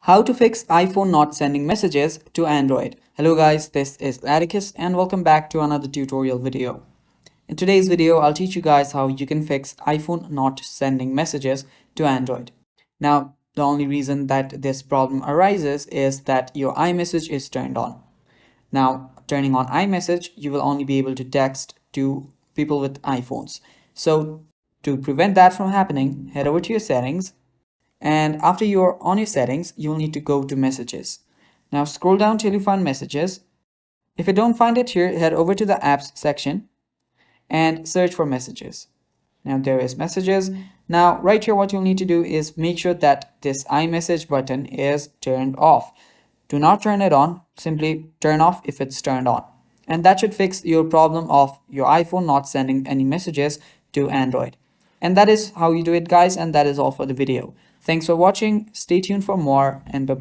How to fix iPhone not sending messages to Android. Hello guys, this is Atticus and welcome back to another tutorial video. In today's video, I'll teach you guys how you can fix iPhone not sending messages to Android. Now, the only reason that this problem arises is that your iMessage is turned on. Now, turning on iMessage, you will only be able to text to people with iPhones. So, to prevent that from happening, head over to your settings. And after you're on your settings, you'll need to go to messages. Now scroll down till you find messages. If you don't find it here, head over to the apps section and search for messages. Now there is messages. Now right here, what you'll need to do is make sure that this iMessage button is turned off. Do not turn it on, simply turn off if it's turned on. And that should fix your problem of your iPhone not sending any messages to Android. And that is how you do it, guys, and that is all for the video. Thanks for watching. Stay tuned for more, and bye-bye.